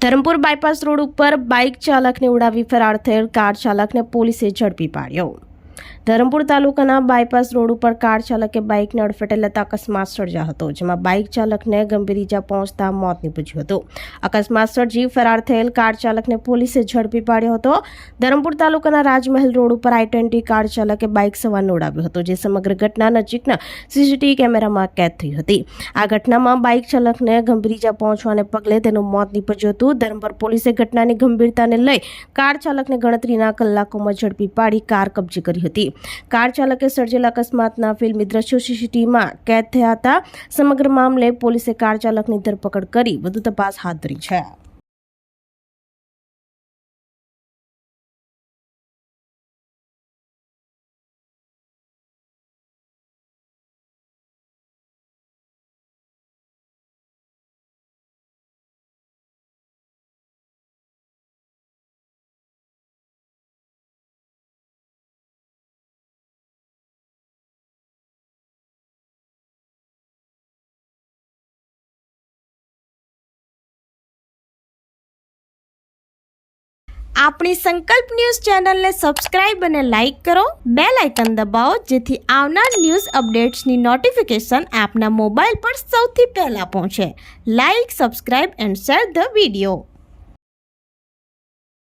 Dharampur bypass road ઉપર bike ચાલકને ઉડાવી ફરાર થયેલ કાર ચાલકને પોલીસે ઝડપી પાડ્યો। ધરમપુર તાલુકાના બાયપાસ રોડ ઉપર કાર ચાલકે બાઇકને અડફેટે લેતા અકસ્માત સર્જાયો હતો, જેમાં બાઇક ચાલકને ગંભીર ઇજા પહોંચતા મોત નીપજ્યું હતું। અકસ્માત સર્જી ફરાર થયેલ કાર ચાલકને પોલીસે ઝડપી પાડ્યો હતો। ધરમપુર તાલુકાના રાજમહેલ રોડ ઉપર I-20 કાર ચાલકે બાઇક સવારને ઉડાવ્યો હતો, જે સમગ્ર ઘટના નજીકના CCTV કેમેરામાં કેદ થઈ હતી। આ ઘટનામાં બાઇક ચાલકને ગંભીર ઇજા પહોંચવાને પગલે તેનું મોત નીપજ્યું હતું। ધરમપુર પોલીસે ઘટનાની ગંભીરતાને લઈ કાર ચાલકને ગણતરીના કલાકોમાં ઝડપી પાડી કાર કબજે કરી હતી। કાર ચાલકે સર્જેલા અકસ્માતના ફિલ્મી દ્રશ્યો CCTVમાં કેદ થયા હતા। સમગ્ર મામલે પોલીસે કાર ચાલકની ધરપકડ કરી વધુ તપાસ હાથ ધરી છે। આપણી સંકલ્પ ન્યૂઝ ચેનલને સબસ્ક્રાઇબ અને લાઇક કરો, બેલ આઇકન દબાવો, જેથી આવનાર ન્યૂઝ અપડેટ્સની નોટિફિકેશન આપના મોબાઈલ પર સૌથી પહેલા પહોંચે। Like, subscribe and share the video.